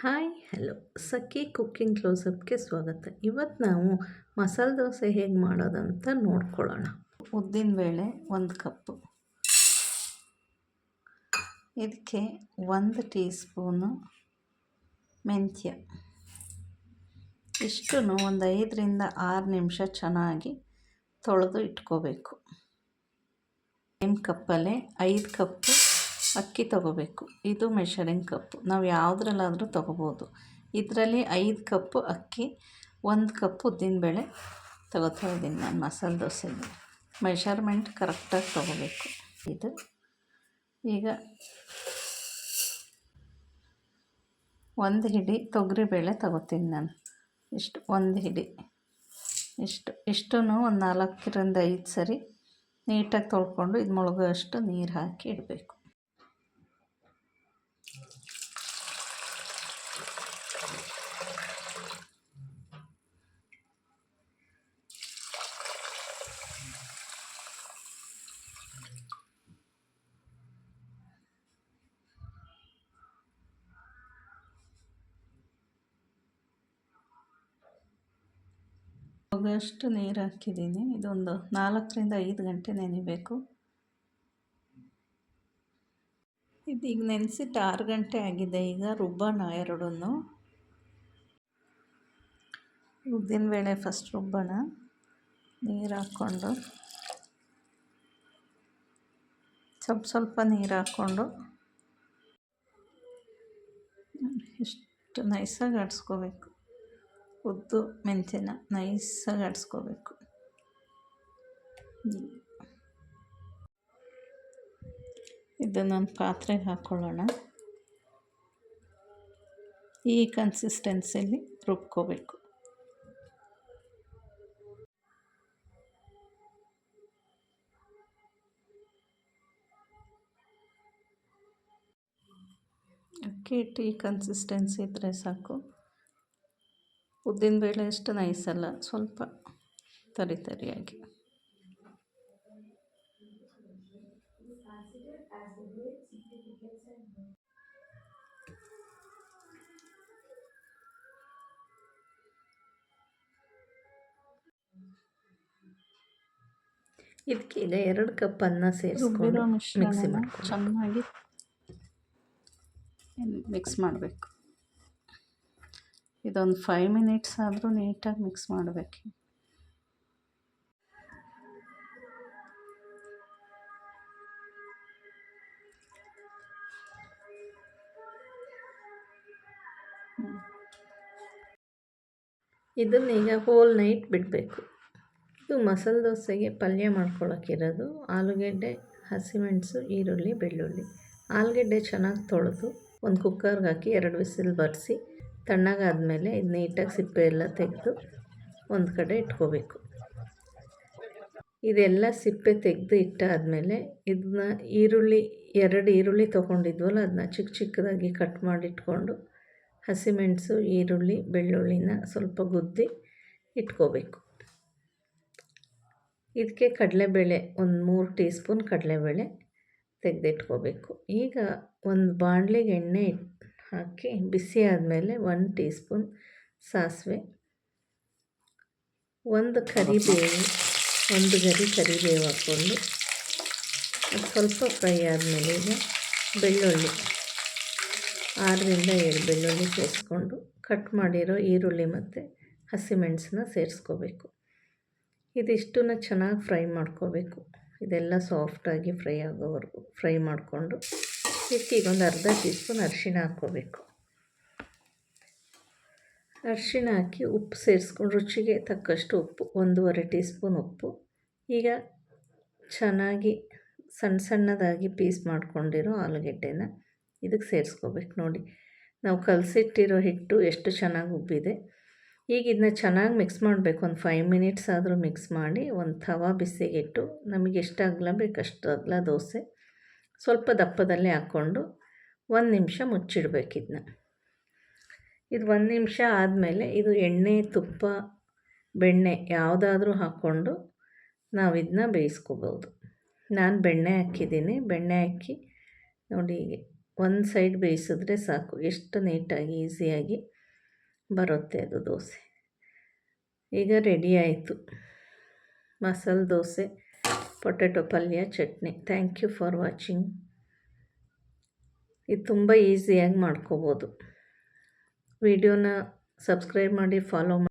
Hi hello ಸಖಿ cooking ಕ್ಲೋಸಪ್ಗೆ ಸ್ವಾಗತ. ಇವತ್ತು ನಾವು ಮಸಾಲೆ ದೋಸೆ ಹೇಗೆ ಮಾಡೋದಂತ ನೋಡ್ಕೊಳ್ಳೋಣ. ಉದ್ದಿನಬೇಳೆ 1 ಕಪ್ಪು, ಇದಕ್ಕೆ 1 ಟೀ ಸ್ಪೂನು ಮೆಂತ್ಯ, ಇಷ್ಟನ್ನು ಒಂದು 5 ರಿಂದ 6 ನಿಮಿಷ ಚೆನ್ನಾಗಿ ತೊಳೆದು ಇಟ್ಕೋಬೇಕು. ಸೇಮ್ ಕಪ್ಪಲ್ಲೇ 5 ಕಪ್ಪು ಅಕ್ಕಿ ತೊಗೋಬೇಕು. ಇದು ಮೆಷರಿಂಗ್ ಕಪ್ಪು, ನಾವು ಯಾವುದ್ರಲ್ಲಾದರೂ ತೊಗೋಬೋದು. ಇದರಲ್ಲಿ 5 ಕಪ್ಪು ಅಕ್ಕಿ, 1 ಕಪ್ಪು ಉದ್ದಿನಬೇಳೆ ತೊಗೋತಾ ಇದ್ದೀನಿ ನಾನು ಮಸಾಲೆ ದೋಸೆಗೆ. ಮೆಷರ್ಮೆಂಟ್ ಕರೆಕ್ಟಾಗಿ ತೊಗೋಬೇಕು. ಇದು ಈಗ 1 ಹಿಡಿ ತೊಗರಿಬೇಳೆ ತೊಗೋತೀನಿ ನಾನು. ಇಷ್ಟು 1 ಹಿಡಿ, ಇಷ್ಟನ್ನು ಒಂದು 4 ರಿಂದ 5 ಸರಿ ನೀಟಾಗಿ ತೊಳ್ಕೊಂಡು ಇದು ಮುಳುಗೋ ಅಷ್ಟು ನೀರು ಹಾಕಿ ಇಡಬೇಕು. ಮುಳುಗೋಷ್ಟು ನೀರು ಹಾಕಿದ್ದೀನಿ. ಇದೊಂದು 4 ರಿಂದ 5 ಗಂಟೆ ನೆನಿಬೇಕು. ಇದೀಗ ನೆನೆಸಿಟ್ಟು 6 ಗಂಟೆ ಆಗಿದೆ. ಈಗ ರುಬ್ಬೋಣ ಎರಡನ್ನೂ. ಉದ್ದಿನಬೇಳೆ ಫಸ್ಟ್ ರುಬ್ಬೋಣ. ನೀರು ಹಾಕ್ಕೊಂಡು ಸ್ವಲ್ಪ ನೀರು ಹಾಕ್ಕೊಂಡು ಇಷ್ಟು ನೈಸಾಗಿ ಆಡಿಸ್ಕೋಬೇಕು. ಉದ್ದು ಮೆಂತ್ಯನ ನೈಸಾಗಿ ಆಡಿಸ್ಕೋಬೇಕು. ಇದನ್ನೊಂದು ಪಾತ್ರೆಗೆ ಹಾಕ್ಕೊಳ್ಳೋಣ. ಈ ಕನ್ಸಿಸ್ಟೆನ್ಸಿಲಿ ರುಬ್ಕೋಬೇಕು. ಅಕ್ಕಿ ಹಿಟ್ಟು ಈ ಕನ್ಸಿಸ್ಟೆನ್ಸಿ ಇದ್ದರೆ ಸಾಕು. ಉದ್ದಿನಬೇಳೆ ಅಷ್ಟು ನೈಸಲ್ಲ, ಸ್ವಲ್ಪ ತರಿಯಾಗಿ. ಇದಕ್ಕೆ ಈಗ 2 ಕಪ್ ಅನ್ನ ಸೇರಿಸ್ಕೊಂಡು ಮಿಕ್ಸಿ ಮಾಡ್ಕೊಂಡು ಚೆನ್ನಾಗಿ ಮಿಕ್ಸ್ ಮಾಡಬೇಕು. ಇದೊಂದು 5 ಮಿನಿಟ್ಸ್ ಆದರೂ ನೀಟಾಗಿ ಮಿಕ್ಸ್ ಮಾಡಬೇಕು. ಇದನ್ನೀಗ ಹೋಲ್ ನೈಟ್ ಬಿಡಬೇಕು. ಇದು ಮಸಾಲೆ ದೋಸೆಗೆ ಪಲ್ಯ ಮಾಡ್ಕೊಳ್ಳೋಕ್ಕಿರೋದು ಆಲೂಗೆಡ್ಡೆ, ಹಸಿಮೆಣಸು, ಈರುಳ್ಳಿ, ಬೆಳ್ಳುಳ್ಳಿ. ಆಲೂಗೆಡ್ಡೆ ಚೆನ್ನಾಗಿ ತೊಳೆದು ಒಂದು ಕುಕ್ಕರ್ಗೆ ಹಾಕಿ 2 ವಿಸಿಲ್ ಬರೆಸಿ ತಣ್ಣಗಾದ್ಮೇಲೆ ಇದು ನೀಟಾಗಿ ಸಿಪ್ಪೆ ಎಲ್ಲ ತೆಗೆದು ಒಂದು ಕಡೆ ಇಟ್ಕೋಬೇಕು. ಇದೆಲ್ಲ ಸಿಪ್ಪೆ ತೆಗೆದು ಇಟ್ಟಾದಮೇಲೆ ಇದನ್ನ 2 ಈರುಳ್ಳಿ ತೊಗೊಂಡಿದ್ವಲ್ಲ ಅದನ್ನ ಚಿಕ್ಕದಾಗಿ ಕಟ್ ಮಾಡಿಟ್ಕೊಂಡು ಹಸಿಮೆಣಸು, ಈರುಳ್ಳಿ, ಬೆಳ್ಳುಳ್ಳಿನ ಸ್ವಲ್ಪ ಗುದ್ದಿ ಇಟ್ಕೋಬೇಕು. ಇದಕ್ಕೆ ಕಡಲೆಬೇಳೆ ಒಂದು 3 ಟೀ ಸ್ಪೂನ್ ಕಡಲೆಬೇಳೆ ತೆಗೆದಿಟ್ಕೋಬೇಕು. ಈಗ ಒಂದು ಬಾಣಲಿಗೆ ಎಣ್ಣೆ ಹಾಕಿ ಬಿಸಿ ಆದಮೇಲೆ 1 ಟೀ ಸ್ಪೂನ್ ಸಾಸಿವೆ, 1 ಗರಿ ಕರಿಬೇವು ಹಾಕ್ಕೊಂಡು ಅದು ಸ್ವಲ್ಪ ಫ್ರೈ ಆದಮೇಲೆ ಈಗ ಬೆಳ್ಳುಳ್ಳಿ 6 ರಿಂದ 7 ಬೆಳ್ಳುಳ್ಳಿ ಸೇರಿಸ್ಕೊಂಡು ಕಟ್ ಮಾಡಿರೋ ಈರುಳ್ಳಿ ಮತ್ತು ಹಸಿಮೆಣಸನ್ನ ಸೇರಿಸ್ಕೋಬೇಕು. ಇದಿಷ್ಟನ್ನು ಚೆನ್ನಾಗಿ ಫ್ರೈ ಮಾಡ್ಕೋಬೇಕು. ಇದೆಲ್ಲ ಸಾಫ್ಟಾಗಿ ಫ್ರೈ ಆಗೋವರೆಗೂ ಫ್ರೈ ಮಾಡಿಕೊಂಡು ಇದಕ್ಕೀಗ ಒಂದು ಅರ್ಧ ಟೀ ಸ್ಪೂನ್ ಅರಿಶಿಣ ಹಾಕ್ಕೋಬೇಕು. ಅರಿಶಿಣ ಹಾಕಿ ಉಪ್ಪು ಸೇರಿಸ್ಕೊಂಡು ರುಚಿಗೆ ತಕ್ಕಷ್ಟು ಉಪ್ಪು, 1.5 ಟೀ ಸ್ಪೂನ್ ಉಪ್ಪು. ಈಗ ಚೆನ್ನಾಗಿ ಸಣ್ಣದಾಗಿ ಪೀಸ್ ಮಾಡ್ಕೊಂಡಿರೋ ಆಲೂಗೆಡ್ಡೆನ ಇದಕ್ಕೆ ಸೇರಿಸ್ಕೋಬೇಕು. ನೋಡಿ, ನಾವು ಕಲಸಿಟ್ಟಿರೋ ಹಿಟ್ಟು ಎಷ್ಟು ಚೆನ್ನಾಗಿ ಉಬ್ಬಿದೆ. ಈಗ ಇದನ್ನ ಚೆನ್ನಾಗಿ ಮಿಕ್ಸ್ ಮಾಡಬೇಕು. ಒಂದು 5 ಮಿನಿಟ್ಸ್ ಆದರೂ ಮಿಕ್ಸ್ ಮಾಡಿ ಒಂದು ತವಾ ಬಿಸಿಗಿಟ್ಟು ನಮಗೆ ಎಷ್ಟು ಅಗಲ ಬೇಕು ಅಷ್ಟು ಅಗಲ ದೋಸೆ ಸ್ವಲ್ಪ ದಪ್ಪದಲ್ಲೇ ಹಾಕ್ಕೊಂಡು 1 ನಿಮಿಷ ಮುಚ್ಚಿಡ್ಬೇಕು. ಇದು 1 ನಿಮಿಷ ಆದಮೇಲೆ ಇದು ಎಣ್ಣೆ, ತುಪ್ಪ, ಬೆಣ್ಣೆ ಯಾವುದಾದ್ರೂ ಹಾಕ್ಕೊಂಡು ನಾವು ಇದನ್ನ ಬೇಯಿಸ್ಕೋಬೋದು. ನಾನು ಬೆಣ್ಣೆ ಹಾಕಿದ್ದೀನಿ. ಬೆಣ್ಣೆ ಹಾಕಿ ನೋಡಿ ಒಂದು ಸೈಡ್ ಬೇಯಿಸಿದ್ರೆ ಸಾಕು, ಎಷ್ಟು ನೀಟಾಗಿ ಈಸಿಯಾಗಿ ಬರುತ್ತೆ ಅದು ದೋಸೆ. ಈಗ ರೆಡಿ ಆಯಿತು ಮಸಾಲೆ ದೋಸೆ, ಪೊಟ್ಯಾಟೊ ಪಲ್ಯ, chutney. Thank you for watching. ಇದು ತುಂಬ ಈಸಿಯಾಗಿ ಮಾಡ್ಕೋಬೋದು. ವಿಡಿಯೋನ ಸಬ್ಸ್ಕ್ರೈಬ್ ಮಾಡಿ, ಫಾಲೋ ಮಾಡಿ.